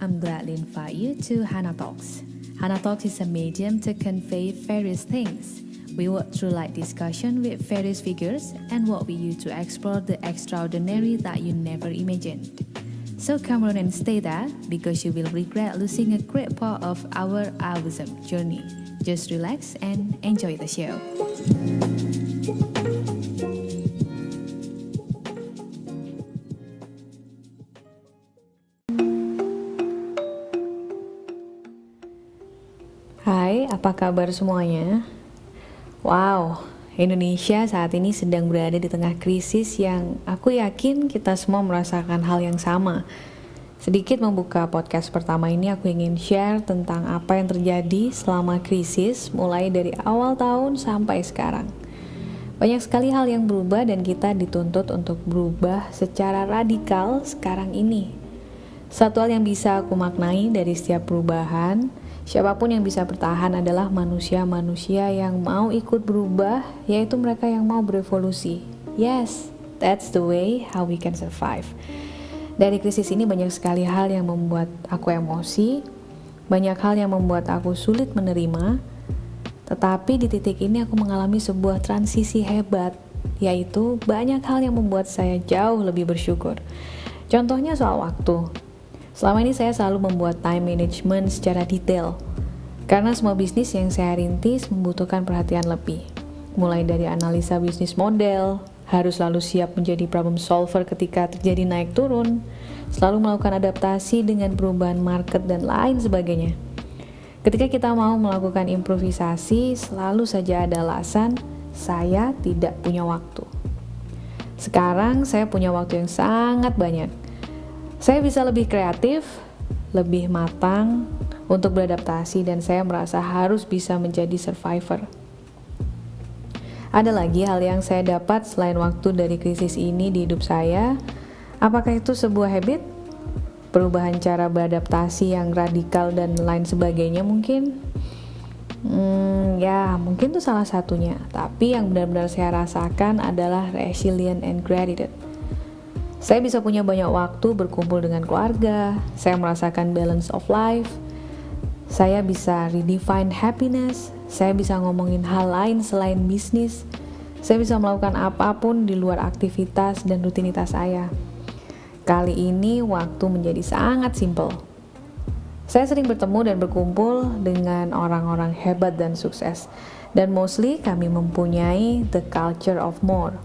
I'm glad to invite you to Hana Talks. Hana Talks is a medium to convey various things. We walk through light discussion with various figures and walk with you to explore the extraordinary that you never imagined. So come on and stay there because you will regret losing a great part of our awesome journey. Just relax and enjoy the show. Hai, apa kabar semuanya? Wow, Indonesia saat ini sedang berada di tengah krisis yang aku yakin kita semua merasakan hal yang sama. Sedikit membuka podcast pertama ini, aku ingin share tentang apa yang terjadi selama krisis mulai dari awal tahun sampai sekarang. Banyak sekali hal yang berubah dan kita dituntut untuk berubah secara radikal sekarang ini. Satu hal yang bisa aku maknai dari setiap perubahan, siapapun yang bisa bertahan adalah manusia-manusia yang mau ikut berubah, yaitu mereka yang mau berevolusi. Yes, that's the way how we can survive. Dari krisis ini banyak sekali hal yang membuat aku emosi, banyak hal yang membuat aku sulit menerima, tetapi di titik ini aku mengalami sebuah transisi hebat, yaitu banyak hal yang membuat saya jauh lebih bersyukur. Contohnya soal waktu. Selama ini saya selalu membuat time management secara detail, karena semua bisnis yang saya rintis membutuhkan perhatian lebih. Mulai dari analisa bisnis model, harus selalu siap menjadi problem solver ketika terjadi naik turun, selalu melakukan adaptasi dengan perubahan market dan lain sebagainya. Ketika kita mau melakukan improvisasi, selalu saja ada alasan, saya tidak punya waktu. Sekarang saya punya waktu yang sangat banyak. Saya bisa lebih kreatif, lebih matang untuk beradaptasi dan saya merasa harus bisa menjadi survivor. Ada lagi hal yang saya dapat selain waktu dari krisis ini di hidup saya. Apakah itu sebuah habit? Perubahan cara beradaptasi yang radikal dan lain sebagainya mungkin? Ya, mungkin itu salah satunya. Tapi yang benar-benar saya rasakan adalah resilient and gratitude. Saya bisa punya banyak waktu berkumpul dengan keluarga, saya merasakan balance of life, saya bisa redefine happiness, saya bisa ngomongin hal lain selain bisnis, saya bisa melakukan apapun di luar aktivitas dan rutinitas saya. Kali ini waktu menjadi sangat simple. Saya sering bertemu dan berkumpul dengan orang-orang hebat dan sukses, dan mostly kami mempunyai the culture of more.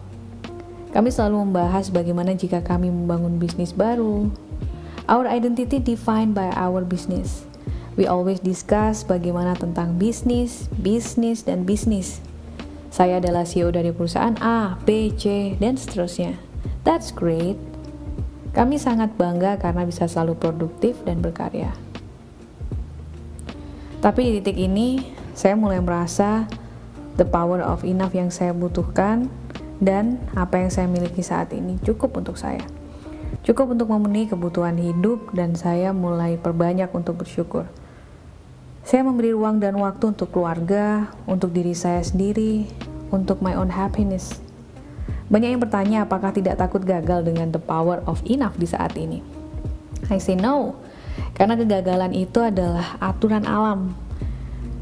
Kami selalu membahas bagaimana jika kami membangun bisnis baru. Our identity defined by our business. We always discuss bagaimana tentang bisnis, dan bisnis. Saya adalah CEO dari perusahaan A, B, C, dan seterusnya. That's great. Kami sangat bangga karena bisa selalu produktif dan berkarya. Tapi di titik ini, saya mulai merasa the power of enough yang saya butuhkan dan apa yang saya miliki saat ini cukup untuk saya. Cukup untuk memenuhi kebutuhan hidup dan saya mulai perbanyak untuk bersyukur. Saya memberi ruang dan waktu untuk keluarga, untuk diri saya sendiri, untuk my own happiness. Banyak yang bertanya apakah tidak takut gagal dengan the power of enough di saat ini. I say no, karena kegagalan itu adalah aturan alam.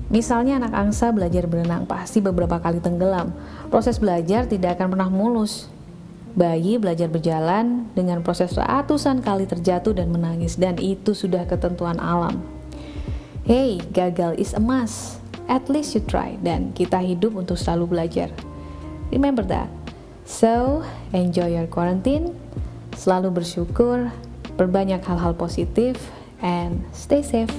Misalnya anak angsa belajar berenang pasti beberapa kali tenggelam. Proses belajar tidak akan pernah mulus. Bayi belajar berjalan dengan proses ratusan kali terjatuh dan menangis dan itu sudah ketentuan alam. Hey, gagal is a must. At least you try dan kita hidup untuk selalu belajar. Remember that. So, enjoy your quarantine. Selalu bersyukur, perbanyak hal-hal positif and stay safe.